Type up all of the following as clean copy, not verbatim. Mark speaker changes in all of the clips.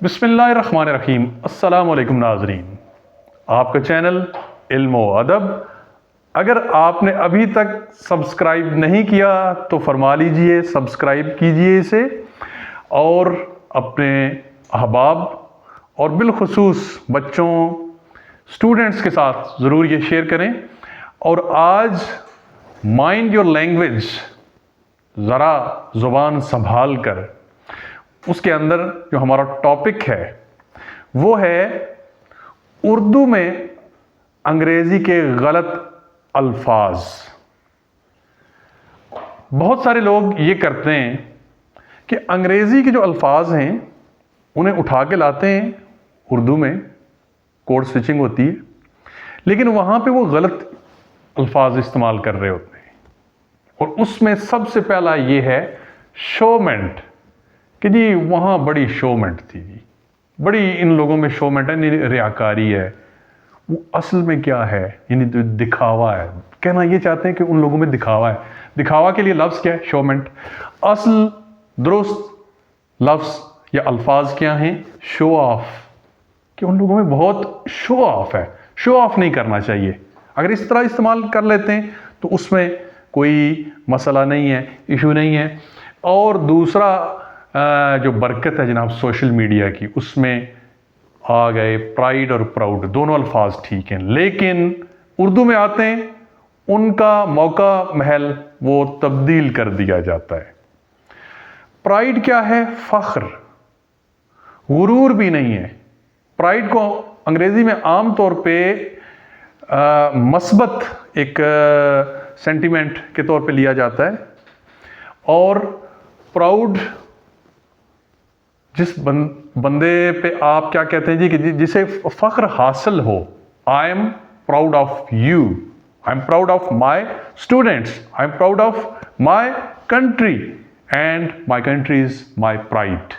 Speaker 1: بسم اللہ الرحمن الرحیم۔ السلام علیکم ناظرین، آپ کا چینل علم و ادب، اگر آپ نے ابھی تک سبسکرائب نہیں کیا تو فرما لیجئے، سبسکرائب کیجئے اسے، اور اپنے احباب اور بالخصوص بچوں اسٹوڈنٹس کے ساتھ ضرور یہ شیئر کریں۔ اور آج مائنڈ یور لینگویج، ذرا زبان سنبھال کر، اس کے اندر جو ہمارا ٹاپک ہے وہ ہے اردو میں انگریزی کے غلط الفاظ۔ بہت سارے لوگ یہ کرتے ہیں کہ انگریزی کے جو الفاظ ہیں انہیں اٹھا کے لاتے ہیں اردو میں، کوڈ سوئچنگ ہوتی ہے، لیکن وہاں پہ وہ غلط الفاظ استعمال کر رہے ہوتے ہیں۔ اور اس میں سب سے پہلا یہ ہے شومنٹ، کہ جی وہاں بڑی شومنٹ تھی، جی بڑی ان لوگوں میں شومنٹ ہے، یعنی ریاکاری ہے۔ وہ اصل میں کیا ہے؟ یعنی دکھاوا ہے۔ کہنا یہ چاہتے ہیں کہ ان لوگوں میں دکھاوا ہے۔ دکھاوا کے لیے لفظ کیا ہے؟ شومنٹ۔ اصل درست لفظ یا الفاظ کیا ہیں؟ شو آف، کہ ان لوگوں میں بہت شو آف ہے۔ شو آف نہیں کرنا چاہیے۔ اگر اس طرح استعمال کر لیتے ہیں تو اس میں کوئی مسئلہ نہیں ہے، ایشو نہیں ہے۔ اور دوسرا جو برکت ہے جناب سوشل میڈیا کی، اس میں آ گئے پرائیڈ اور پراؤڈ، دونوں الفاظ ٹھیک ہیں، لیکن اردو میں آتے ہیں ان کا موقع محل وہ تبدیل کر دیا جاتا ہے۔ پرائیڈ کیا ہے؟ فخر، غرور بھی نہیں ہے۔ پرائیڈ کو انگریزی میں عام طور پہ مثبت ایک سینٹیمنٹ کے طور پہ لیا جاتا ہے، اور پراؤڈ جس بندے پہ آپ کیا کہتے ہیں جی، کہ جسے فخر حاصل ہو۔ I am proud of you, I am proud of my students, I am proud of my country, and my country is my pride.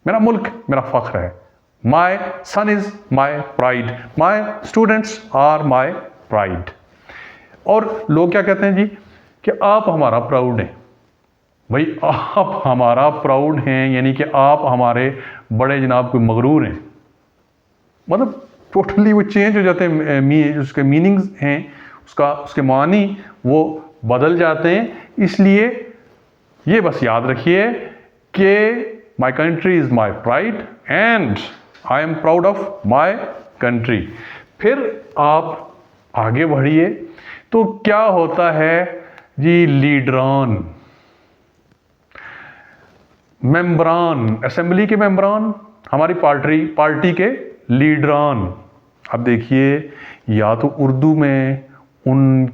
Speaker 1: میرا ملک میرا فخر ہے۔ My son is my pride, my students are my pride. اور لوگ کیا کہتے ہیں جی کہ آپ ہمارا پراؤڈ ہیں۔ بھائی آپ ہمارا پراؤڈ ہیں یعنی کہ آپ ہمارے بڑے جناب کوئی مغرور ہیں، مطلب ٹوٹلی وہ چینج ہو جاتے ہیں، اس کے میننگز ہیں، اس کے معنی وہ بدل جاتے ہیں۔ اس لیے یہ بس یاد رکھیے کہ مائی country is my pride and I am proud of my country. پھر آپ آگے بڑھیے تو کیا ہوتا ہے جی؟ لیڈران، ممبران، اسمبلی کے ممبران، ہماری پارٹی کے لیڈران۔ اب دیکھیے، یا تو اردو میں ان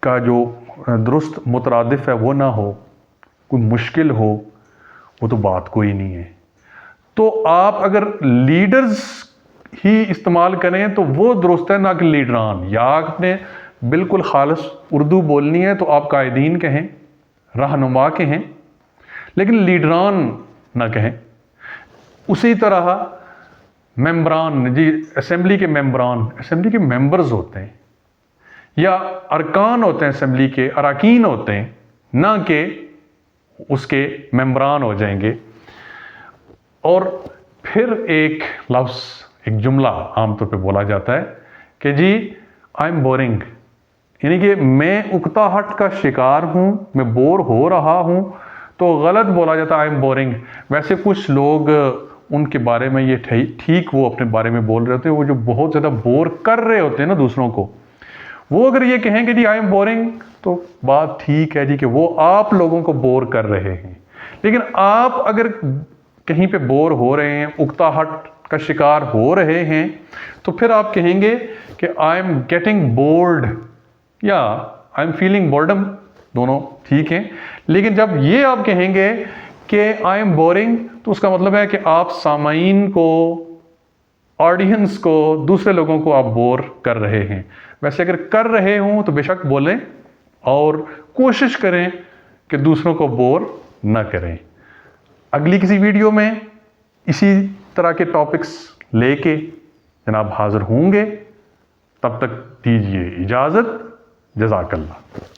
Speaker 1: کا جو درست مترادف ہے وہ نہ ہو، کوئی مشکل ہو، وہ تو بات کوئی نہیں ہے۔ تو آپ اگر لیڈرز ہی استعمال کریں تو وہ درست ہے، نہ کہ لیڈران۔ یا آپ نے بالکل خالص اردو بولنی ہے تو آپ قائدین کہیں، رہنما کہیں، لیکن لیڈران نہ کہیں۔ اسی طرح ممبران، جی اسمبلی کے ممبران، اسمبلی کے ممبرز ہوتے ہیں، یا ارکان ہوتے ہیں، اسمبلی کے اراکین ہوتے ہیں، نہ کہ اس کے ممبران ہو جائیں گے۔ اور پھر ایک لفظ، ایک جملہ عام طور پہ بولا جاتا ہے کہ جی آئی ایم بورنگ، یعنی کہ میں اکتاہٹ کا شکار ہوں، میں بور ہو رہا ہوں، تو غلط بولا جاتا ہے آئی ایم بورنگ۔ ویسے کچھ لوگ ان کے بارے میں یہ ٹھیک وہ اپنے بارے میں بول رہے ہوتے ہیں، وہ جو بہت زیادہ بور کر رہے ہوتے ہیں نا دوسروں کو، وہ اگر یہ کہیں کہ جی آئی ایم بورنگ تو بات ٹھیک ہے جی، کہ وہ آپ لوگوں کو بور کر رہے ہیں۔ لیکن آپ اگر کہیں پہ بور ہو رہے ہیں، اکتاہٹ کا شکار ہو رہے ہیں، تو پھر آپ کہیں گے کہ آئی ایم گیٹنگ بورڈ یا آئی ایم فیلنگ بورڈم، دونوں ٹھیک ہیں۔ لیکن جب یہ آپ کہیں گے کہ آئی ایم بورنگ تو اس کا مطلب ہے کہ آپ سامعین کو، آڈینس کو، دوسرے لوگوں کو آپ بور کر رہے ہیں۔ ویسے اگر کر رہے ہوں تو بے شک بولیں، اور کوشش کریں کہ دوسروں کو بور نہ کریں۔ اگلی کسی ویڈیو میں اسی طرح کے ٹاپکس لے کے جناب حاضر ہوں گے، تب تک دیجیے اجازت۔ جزاک اللہ۔